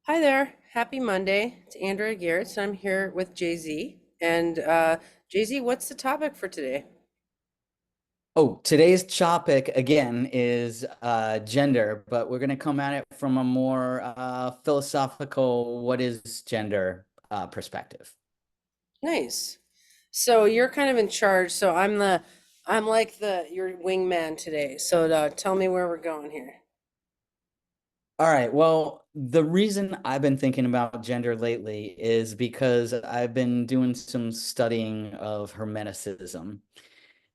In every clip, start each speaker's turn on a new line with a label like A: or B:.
A: Hi there. Happy Monday. It's Andrea Gehrz, and I'm here with Jay-Z. And Jay-Z, what's the topic for today?
B: Oh, today's topic again is gender, but we're going to come at it from a more philosophical, what is gender perspective.
A: Nice. So you're kind of in charge. So I'm like your wingman today. So tell me where we're going here.
B: All right. Well, the reason I've been thinking about gender lately is because I've been doing some studying of Hermeticism.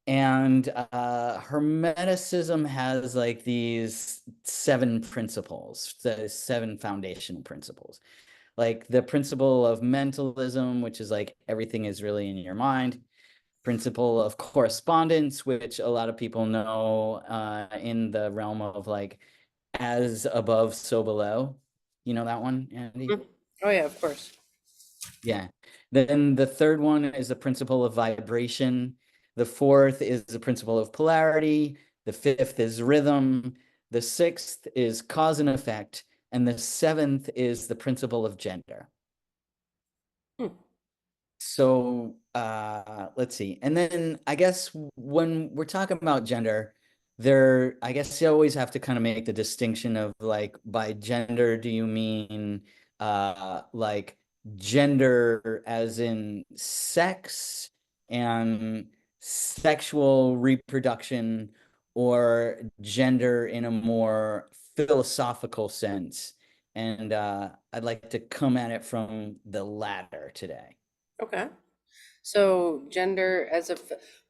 B: And Hermeticism has like these seven principles, the seven foundational principles. Like the principle of mentalism, which is like everything is really in your mind. Principle of correspondence, which a lot of people know in the realm of like as above, so below. You know that one, Andy?
A: Mhm. Oh yeah, of course.
B: Yeah. Then the third one is the principle of vibration. The fourth is the principle of polarity. The fifth is rhythm. The sixth is cause and effect. And the seventh is the principle of gender.
A: Hmm.
B: So let's see. And then I guess when we're talking about gender, I guess you always have to kind of make the distinction of like by gender, do you mean like gender as in sex and sexual reproduction, or gender in a more philosophical sense? And I'd like to come at it from the latter today.
A: Okay. So gender as a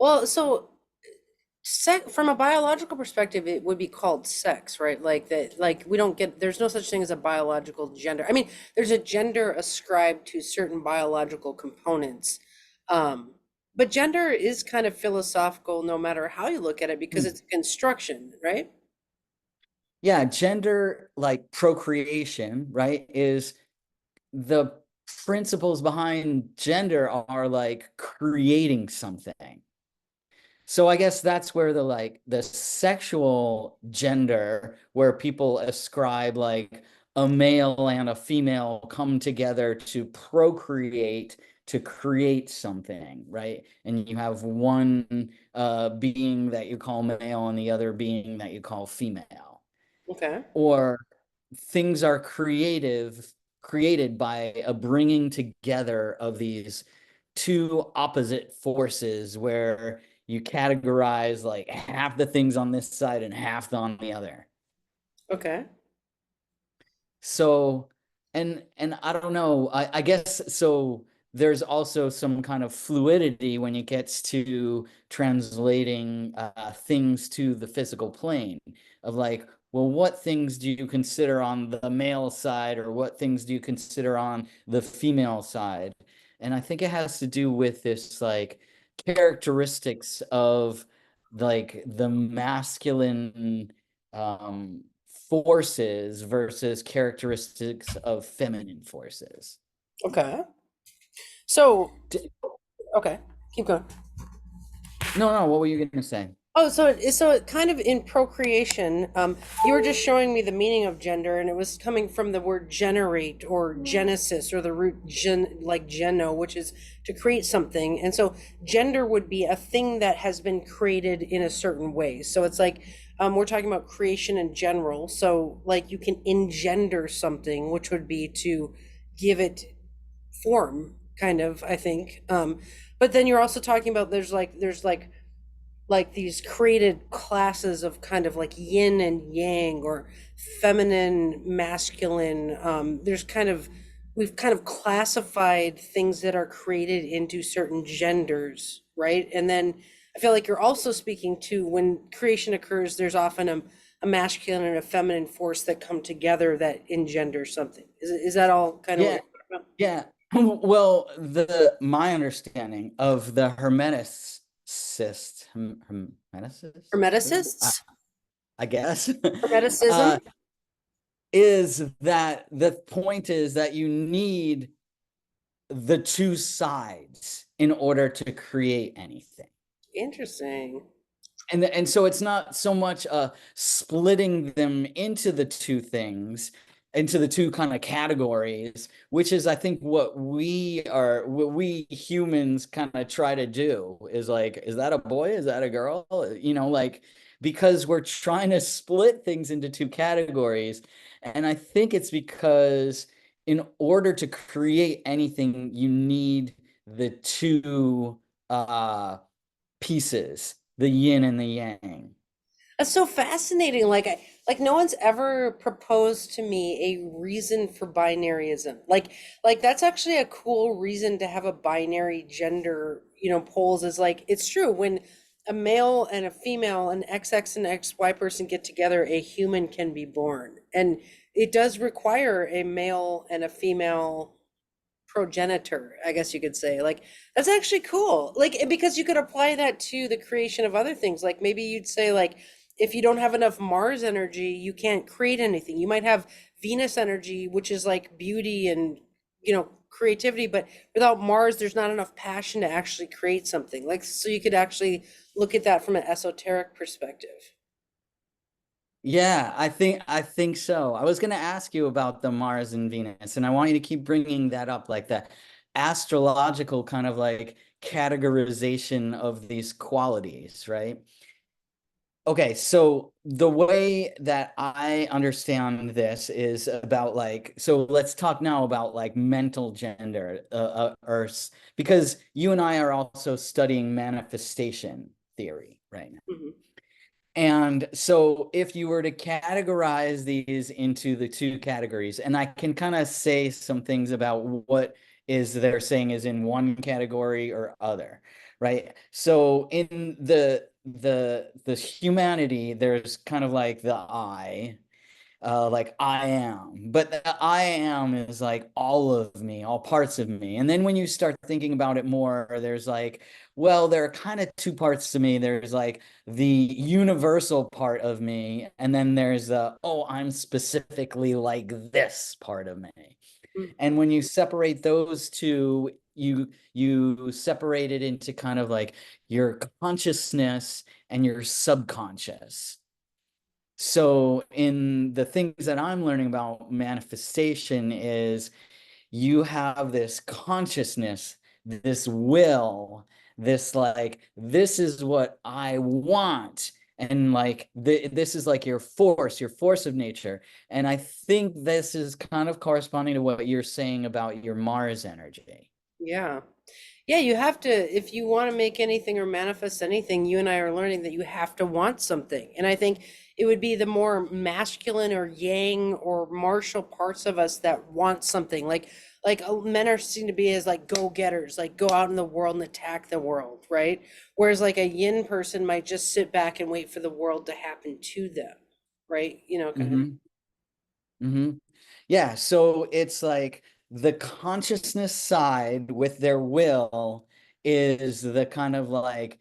A: well, so sex from a biological perspective, it would be called sex, right? Like that, like we don't get, there's no such thing as a biological gender. I mean, there's a gender ascribed to certain biological components. Um, but gender is kind of philosophical no matter how you look at it because
B: Hmm.
A: it's construction, right?
B: Yeah, gender, like procreation, right, is the principles behind gender are like creating something. So I guess that's where the sexual gender, where people ascribe like a male and a female come together to procreate, to create something, right? And you have one being that you call male and the other being that you call female.
A: Okay.
B: Or things are created by a bringing together of these two opposite forces where you categorize like half the things on this side and half on the other.
A: Okay.
B: So, and I don't know, I guess so there's also some kind of fluidity when it gets to translating things to the physical plane of like, well, what things do you consider on the male side, or what things do you consider on the female side? And I think it has to do with this like characteristics of like the masculine um forces versus characteristics of feminine forces.
A: Okay. So,
B: D-
A: okay, keep going.
B: no, what were you going to say?
A: Oh, so it kind of in procreation, you were just showing me the meaning of gender, and it was coming from the word generate or genesis or the root like geno, which is to create something. And so gender would be a thing that has been created in a certain way. So it's like we're talking about creation in general. So like you can engender something, which would be to give it form, kind of, I think. But then you're also talking about there's like these created classes of kind of like yin and yang or feminine masculine, there's kind of we've kind of classified things that are created into certain genders, right? And then I feel like you're also speaking to when creation occurs, there's often a masculine and a feminine force that come together that engender something. Is that all kind of what
B: Yeah,
A: you're talking about?
B: yeah. Well, the my understanding of the hermeticist,
A: Hermeticists,
B: I guess,
A: hermeticism.
B: uh, is that the point is that you need the two sides in order to create anything.
A: Interesting.
B: And so it's not so much splitting them into the two things. into the two kind of categories, which is I think what we humans kind of try to do is like, is that a boy? Is that a girl? Like, because we're trying to split things into two categories. And I think it's because in order to create anything, you need the two pieces, the yin and the yang.
A: That's so fascinating. Like no one's ever proposed to me a reason for binaryism. Like that's actually a cool reason to have a binary gender, poles is like it's true. When a male and a female, an XX and XY person get together, a human can be born. And it does require a male and a female progenitor, I guess you could say. Like that's actually cool. Like because you could apply that to the creation of other things. Like maybe you'd say like if you don't have enough Mars energy, you can't create anything. You might have Venus energy, which is like beauty and creativity, but without Mars, there's not enough passion to actually create something. Like so you could actually look at that from an esoteric perspective.
B: Yeah, I think so. I was going to ask you about the Mars and Venus, and I want you to keep bringing that up, like the astrological kind of like categorization of these qualities, right? Okay, so the way that I understand this is about like, so let's talk now about like mental gender, because you and I are also studying manifestation theory right now.
A: Mhm.
B: And so if you were to categorize these into the two categories, and I can kind of say some things about what is they're saying is in one category or other, right? So in the humanity, there's kind of like the I, like I am, but the I am is like all of me, all parts of me. And then when you start thinking about it more, there's like, well, there are kind of two parts to me. There's like the universal part of me, and then there's the, oh, I'm specifically like this part of me. And when you separate those two, you separate it into kind of like your consciousness and your subconscious. So in the things that I'm learning about manifestation is you have this consciousness, this will, this like, this is what I want. And like this is like your force of nature. And I think this is kind of corresponding to what you're saying about your Mars energy.
A: Yeah. Yeah, you have to, if you want to make anything or manifest anything, you and I are learning that you have to want something. And I think it would be the more masculine or yang or martial parts of us that want something. Like men are seen to be as like go-getters, like go out in the world and attack the world, right? Whereas like a yin person might just sit back and wait for the world to happen to them, right? Kind of.
B: Mm-hmm. Mm-hmm. Yeah, so it's like the consciousness side with their will is the kind of like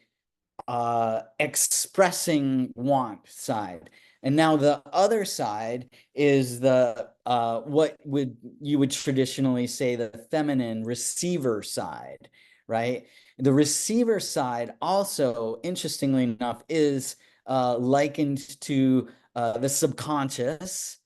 B: expressing want side. And now the other side is the what would you would traditionally say the feminine receiver side, right? The receiver side also, interestingly enough, is likened to the subconscious.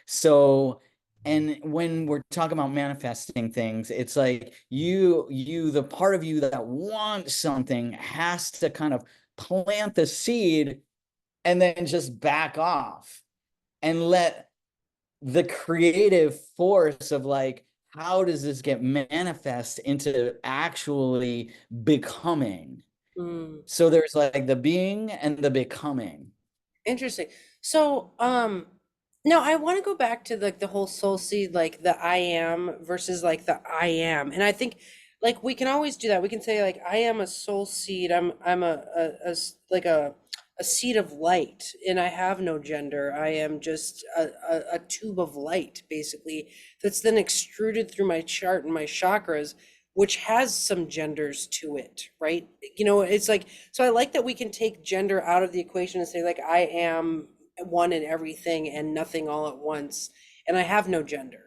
B: So, and when we're talking about manifesting things, it's like the part of you that wants something has to kind of plant the seed and then just back off and let the creative force of like, how does this get manifest into actually becoming?
A: Mm.
B: So there's like the being and the becoming.
A: Interesting. So, no, I want to go back to like the whole soul seed, like the I am versus like the I am. And I think like we can always do that. We can say like I am a soul seed. I'm like a seed of light and I have no gender. I am just a tube of light basically that's then extruded through my chart and my chakras, which has some genders to it, right? It's like, so I like that we can take gender out of the equation and say, like, I am one in everything and nothing all at once, and I have no gender.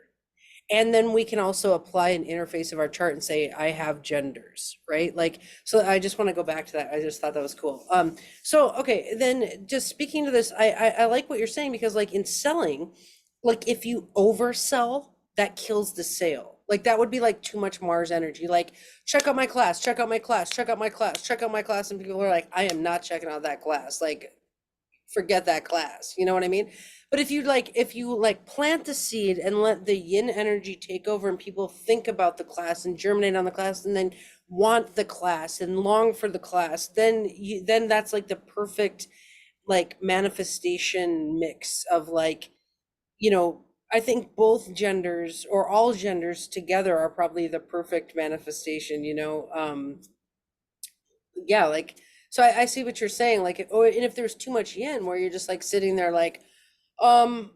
A: And then we can also apply an interface of our chart and say, I have genders, right? Like, so I just want to go back to that. I just thought that was cool. So, okay, then just speaking to this, I like what you're saying because, like, in selling, like if you oversell, that kills the sale. Like that would be like too much Mars energy. Like, check out my class, check out my class, check out my class, check out my class. And people are like, I am not checking out that class. Like, forget that class. You know what I mean? But if you like plant the seed and let the yin energy take over and people think about the class and germinate on the class and then want the class and long for the class, then that's like the perfect like manifestation mix of like, you know, I think both genders or all genders together are probably the perfect manifestation, you know. Yeah, like, so I see what you're saying. Like, or and if there's too much yin where you're just like sitting there like, um,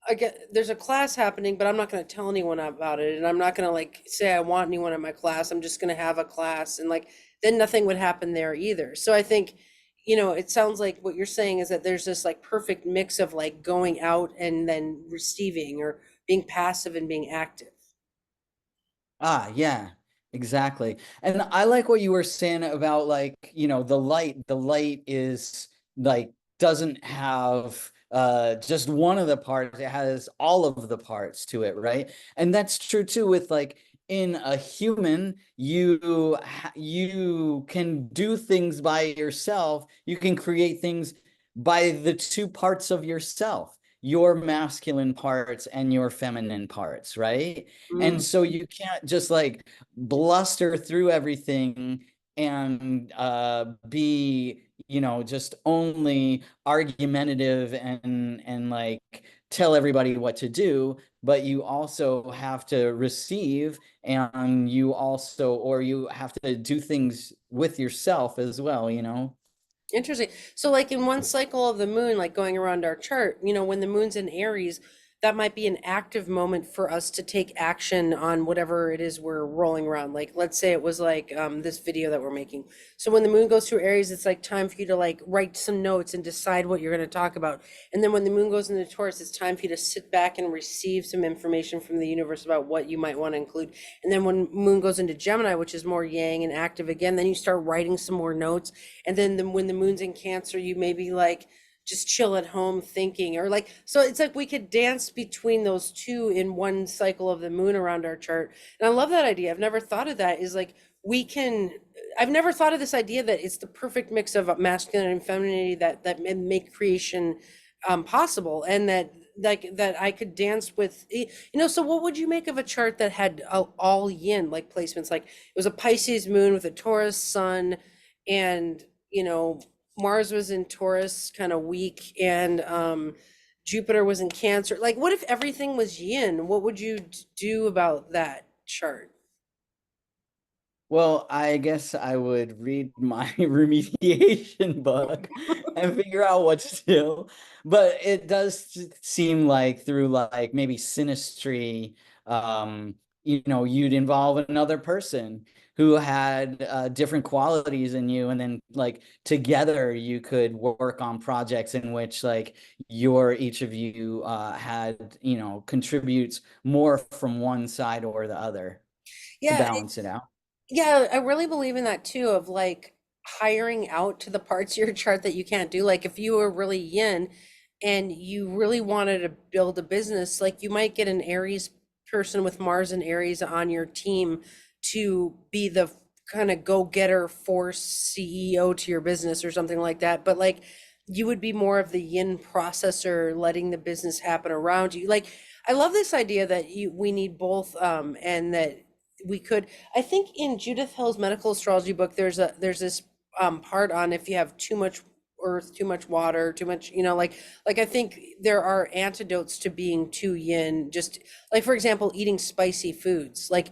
A: I get there's a class happening, but I'm not going to tell anyone about it, and I'm not going to like say I want anyone in my class. I'm just going to have a class, and like then nothing would happen there either. So I think, you know, it sounds like what you're saying is that there's this like perfect mix of like going out and then receiving or being passive and being active.
B: Ah, yeah, exactly. And I like what you were saying about like, the light is like doesn't have just one of the parts, it has all of the parts to it, right? And that's true too with like in a human, you can do things by yourself. You can create things by the two parts of yourself, your masculine parts and your feminine parts, right? And
A: Mm.
B: so you can't just like bluster through everything and be, just only argumentative and like tell everybody what to do, but you also have to receive, and you have to do things with yourself as well.
A: Interesting. So, like in one cycle of the moon, like going around our chart, you know, when the moon's in Aries, that might be an active moment for us to take action on whatever it is we're rolling around. Like, let's say it was like this video that we're making. So, when the moon goes through Aries, it's like time for you to like write some notes and decide what you're going to talk about. And then when the moon goes into Taurus, it's time for you to sit back and receive some information from the universe about what you might want to include. And then when moon goes into Gemini, which is more yang and active again, then you start writing some more notes. And then when the moon's in Cancer, you maybe like just chill at home thinking, or like, so it's like we could dance between those two in one cycle of the moon around our chart. And I love that idea. I've never thought of that, is like we can, I've never thought of this idea that it's the perfect mix of masculine and femininity that make creation possible, and that like that I could dance with, you know. So what would you make of a chart that had all yin like placements? Like it was a Pisces moon with a Taurus sun, and you know, Mars was in Taurus kind of weak, and Jupiter was in Cancer. Like, what if everything was yin? What would you do about that chart?
B: Well, I guess I would read my remediation book and figure out what to do. But it does seem like through like maybe synastry, you'd involve another person who had different qualities in you, and then like together you could work on projects in which like each of you had, contributes more from one side or the other to
A: Yeah,
B: balance it out.
A: yeah, I really believe in that too, of like hiring out to the parts of your chart that you can't do. Like if you were really yin and you really wanted to build a business, like you might get an Aries person with Mars and Aries on your team to be the kind of go-getter force CEO to your business or something like that. But like you would be more of the yin processor, letting the business happen around you. Like I love this idea that we need both, and that we could, I think in Judith Hill's medical astrology book, there's this part on if you have too much earth, too much water, too much, you know, like I think there are antidotes to being too yin. Just like for example, eating spicy foods. Like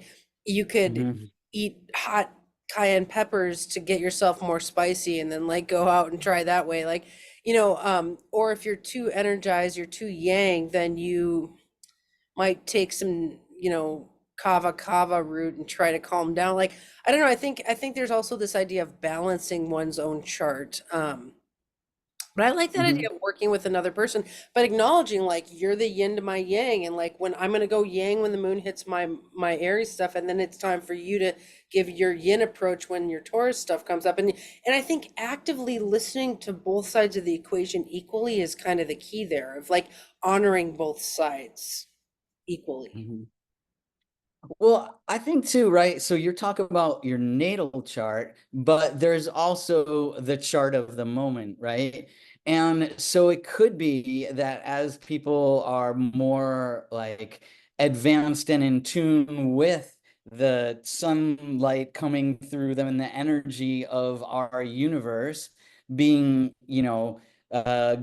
A: you could
B: Mhm.
A: eat hot cayenne peppers to get yourself more spicy, and then like go out and try that way. Like, you know, or if you're too energized, you're too yang, then you might take some, you know, kava root and try to calm down. Like, I don't know. I think there's also this idea of balancing one's own chart. But I like that
B: Hmm.
A: idea of working with another person, but acknowledging like you're the yin to my yang, and like when I'm gonna go yang when the moon hits my Aries stuff, and then it's time for you to give your yin approach when your Taurus stuff comes up. And I think actively listening to both sides of the equation equally is kind of the key there of like honoring both sides equally.
B: Hmm. Well, I think too, right? So you're talking about your natal chart, but there's also the chart of the moment, right? And so it could be that as people are more like advanced and in tune with the sunlight coming through them and the energy of our universe being,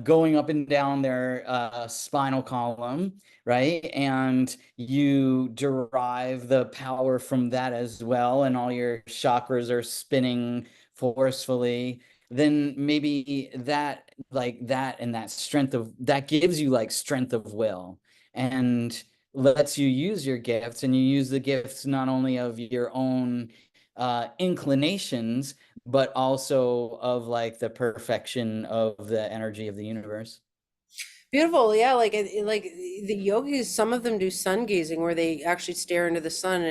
B: going up and down their spinal column, right? And you derive the power from that as well, and all your chakras are spinning forcefully, then maybe that, like that, and that strength of that gives you like strength of will and lets you use your gifts, and you use the gifts not only of your own inclinations, but also of like the perfection of the energy of the universe.
A: Beautiful, yeah. Like like the yogis, some of them do sun gazing where they actually stare into the sun,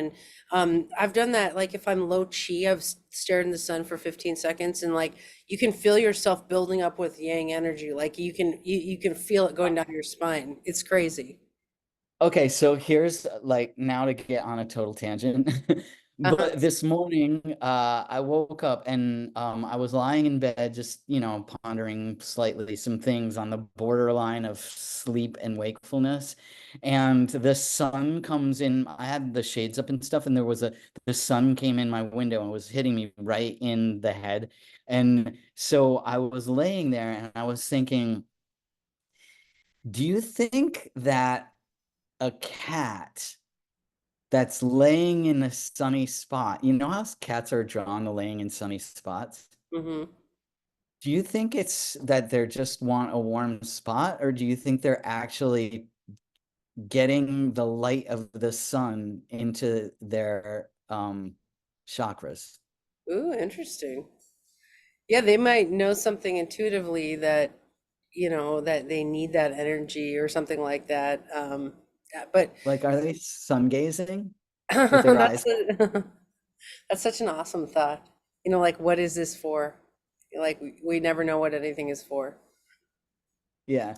A: and I've done that. Like if I'm low chi, stared in the sun for 15 seconds, and like you can feel yourself building up with yang energy. Like you can feel it going down your spine. It's crazy.
B: Okay, so here's like now to get on a total tangent.
A: Uh-huh.
B: But this morning, I woke up and I was lying in bed, just, pondering slightly some things on the borderline of sleep and wakefulness. And the sun comes in. I had the shades up and stuff, and the sun came in my window and was hitting me right in the head. And so I was laying there and I was thinking, do you think that a cat that's laying in a sunny spot. You know how cats are drawn to laying in sunny spots?
A: Hmm.
B: Do you think it's that they're just want a warm spot, or do you think they're actually getting the light of the sun into their chakras?
A: Ooh, interesting. Yeah, they might know something intuitively that, that they need that energy or something like that. Yeah, but
B: Like, are they sun gazing with their
A: that's
B: eyes?
A: that's such an awesome thought. Like what is this for? Like we never know what anything is for.
B: Yeah,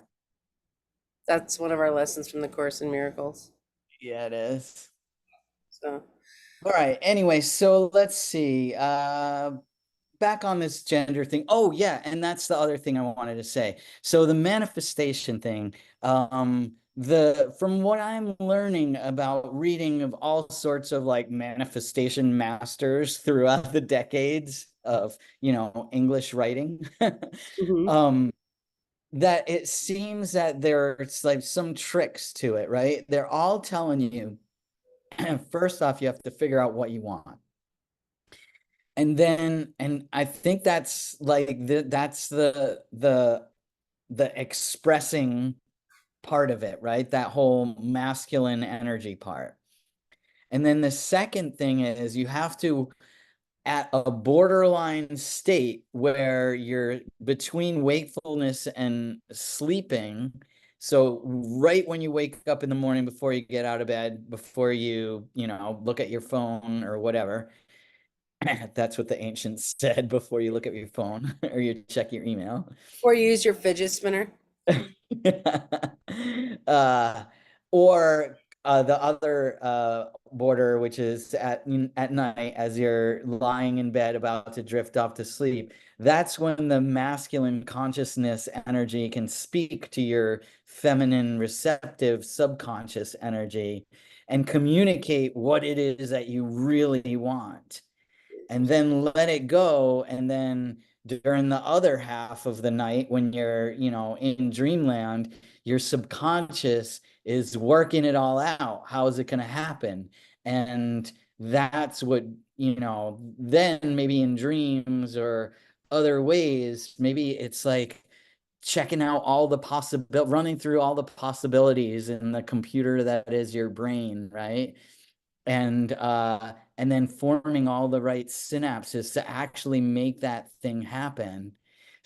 A: That's one of our lessons from the Course in Miracles.
B: yeah, it is.
A: So,
B: All right. Anyway, so let's see. Back on this gender thing. Oh, yeah, and that's the other thing I wanted to say. So the manifestation thing, the from what I'm learning about reading of all sorts of like manifestation masters throughout the decades of, English writing,
A: mhm.
B: um, that it seems that there's like some tricks to it, right? They're all telling you, first off, you have to figure out what you want. And I think that's like that's the expressing part of it, right? That whole masculine energy part. And then the second thing is you have to, at a borderline state where you're between wakefulness and sleeping. So right when you wake up in the morning, before you get out of bed, before you look at your phone or whatever, that's what the ancients said, before you look at your phone or you check your email.
A: Or use your fidget spinner.
B: uh, or the other border, which is at night as you're lying in bed about to drift off to sleep. That's when the masculine consciousness energy can speak to your feminine receptive subconscious energy and communicate what it is that you really want, and then let it go. And then during the other half of the night, when you're, in dreamland, your subconscious is working it all out. How is it going to happen? And that's what, then maybe in dreams or other ways, maybe it's like checking out all the possible, running through all the possibilities in the computer that is your brain, right? And then forming all the right synapses to actually make that thing happen.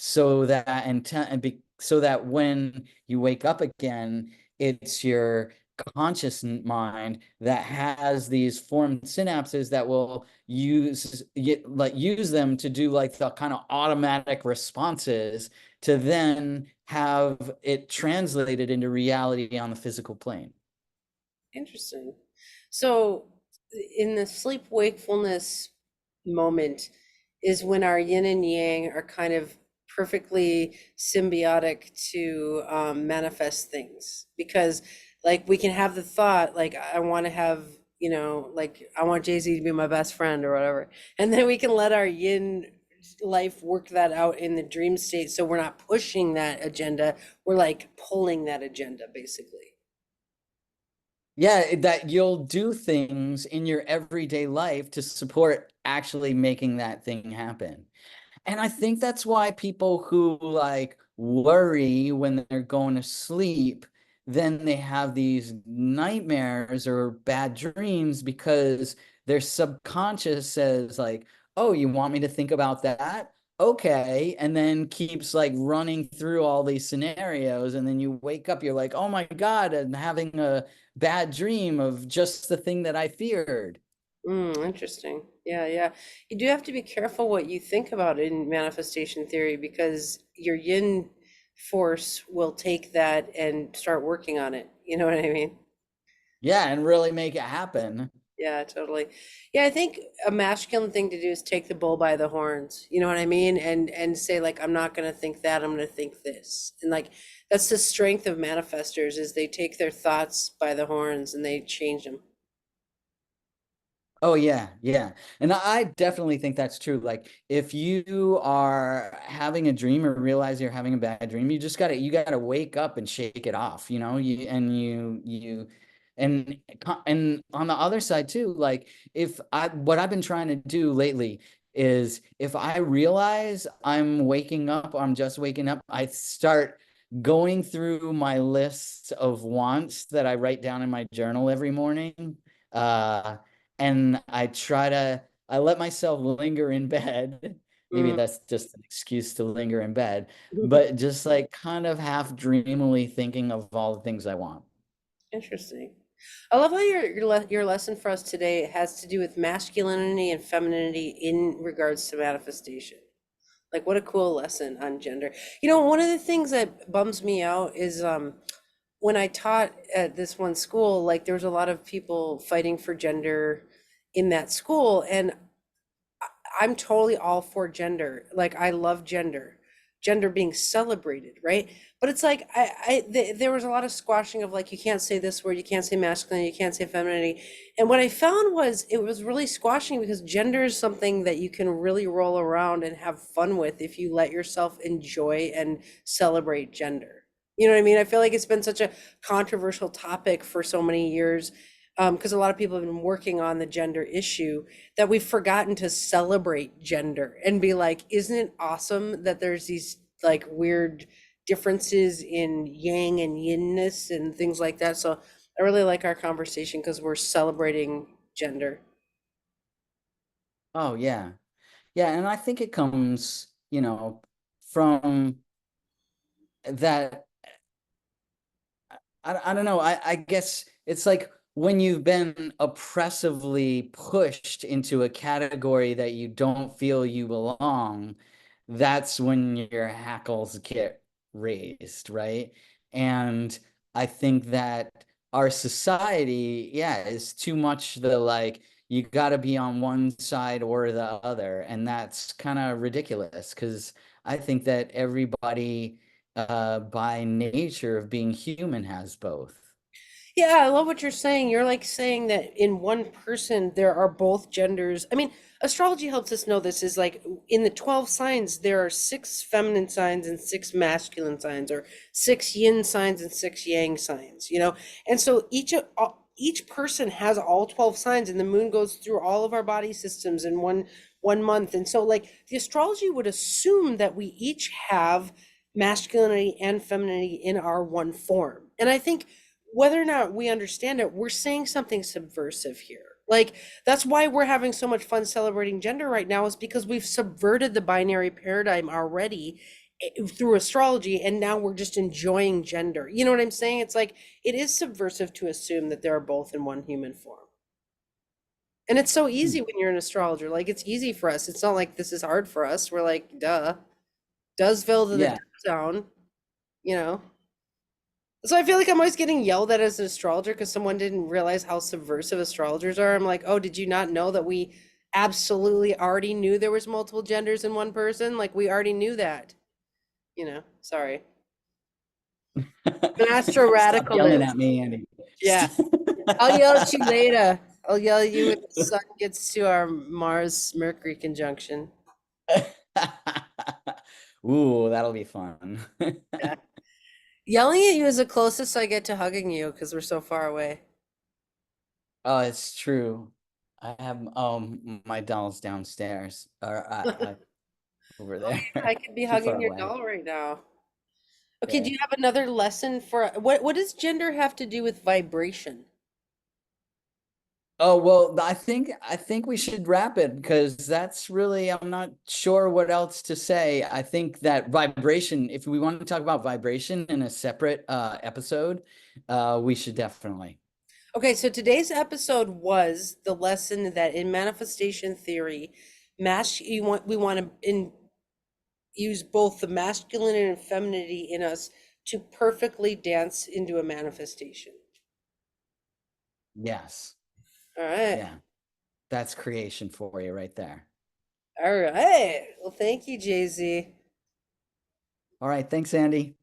B: so that so that when you wake up again, it's your conscious mind that has these formed synapses that will use them to do like the kind of automatic responses to then have it translated into reality on the physical plane.
A: Interesting. So, in the sleep wakefulness moment is when our yin and yang are kind of perfectly symbiotic to manifest things. Because, like, we can have the thought, like, I want to have, like, I want Jay-Z to be my best friend or whatever. And then we can let our yin life work that out in the dream state. So we're not pushing that agenda, we're like pulling that agenda, basically.
B: Yeah, that you'll do things in your everyday life to support actually making that thing happen. And I think that's why people who like worry when they're going to sleep, then they have these nightmares or bad dreams because their subconscious says like, "Oh, you want me to think about that? Okay." And then keeps like running through all these scenarios. And then you wake up, you're like, "Oh my God, I'm having a bad dream of just the thing that I feared."
A: Interesting. Yeah, yeah. You do have to be careful what you think about in manifestation theory because your yin force will take that and start working on it. You know what I mean?
B: Yeah, and really make it happen.
A: Yeah, totally. Yeah, I think a masculine thing to do is take the bull by the horns. You know what I mean? And say like, I'm not gonna think that, I'm gonna think this. And like that's the strength of manifestors is they take their thoughts by the horns and they change them.
B: Oh yeah, yeah. And I definitely think that's true. Like if you are having a dream or realize you're having a bad dream, you gotta wake up and shake it off, you know? And on the other side too, like if I what I've been trying to do lately is if I realize I'm waking up, I'm just waking up, I start going through my list of wants that I write down in my journal every morning. Uh and I let myself linger in bed. Maybe
A: Mm.
B: that's just an excuse to linger in bed, but just like kind of half dreamily thinking of all the things I want.
A: Interesting. I love how your lesson for us today has to do with masculinity and femininity in regards to manifestation. Like what a cool lesson on gender. One of the things that bums me out is when I taught at this one school, like there was a lot of people fighting for gender in that school, and I'm totally all for gender. Like I love gender being celebrated, right? But it's like there was a lot of squashing of like you can't say this word, you can't say masculine, you can't say femininity. And what I found was it was really squashing because gender is something that you can really roll around and have fun with if you let yourself enjoy and celebrate gender. You know what I mean? I feel like it's been such a controversial topic for so many years because a lot of people have been working on the gender issue that we've forgotten to celebrate gender and be like, isn't it awesome that there's these like weird differences in yang and yinness and things like that? So I really like our conversation because we're celebrating gender.
B: Oh yeah. Yeah, and I think it comes, from that I don't know. I guess it's like when you've been oppressively pushed into a category that you don't feel you belong, that's when your hackles get raised, right? And I think that our society, yeah, is too much the like you got to be on one side or the other, and that's kind of ridiculous because I think that everybody by nature of being human has both.
A: Yeah, I love what you're saying. You're like saying that in one person there are both genders. I mean, astrology helps us know this is like in the 12 signs there are six feminine signs and six masculine signs or six yin signs and six yang signs. And so each person has all 12 signs and the moon goes through all of our body systems in one month. And so like the astrology would assume that we each have masculinity and femininity in our one form. And I think whether or not we understand it, we're saying something subversive here. Like, that's why we're having so much fun celebrating gender right now, is because we've subverted the binary paradigm already. through astrology, and now we're just enjoying gender. You know what I'm saying? It's like it is subversive to assume that they're both in one human form. And it's so easy
B: Hmm.
A: when you're an astrologer. Like it's easy for us. It's not like this is hard for us. We're like, duh. Doesville to the
B: Yeah.
A: duck down, you know? So I feel like I'm always getting yelled at as an astrologer because someone didn't realize how subversive astrologers are. I'm like, oh, did you not know that we absolutely already knew there was multiple genders in one person? Like we already knew that. Sorry. An astro
B: Stop yelling
A: radicalist.
B: at me, Andy.
A: Yeah. I'll yell at you later. I'll yell at you when the sun gets to our Mars Mercury conjunction.
B: Ooh, that'll be fun.
A: Yeah. Yelling at you is the closest I get to hugging you because we're so far away.
B: Oh, it's true. I have my dolls downstairs or over there
A: I could be
B: too far
A: hugging your
B: away.
A: doll right now. Okay, do
B: Yeah.
A: you have another lesson for what does gender have to do with vibration?
B: Oh, well, I think we should wrap it because that's really, I'm not sure what else to say. I think that vibration, if we want to talk about vibration in a separate episode, we should definitely.
A: Okay, so today's episode was the lesson that in manifestation theory, we want to use both the masculine and femininity in us to perfectly dance into a manifestation.
B: Yes.
A: All right.
B: Yeah. That's creation for you right there.
A: All right. Well, thank you, Jay-Z.
B: All right. Thanks, Andy.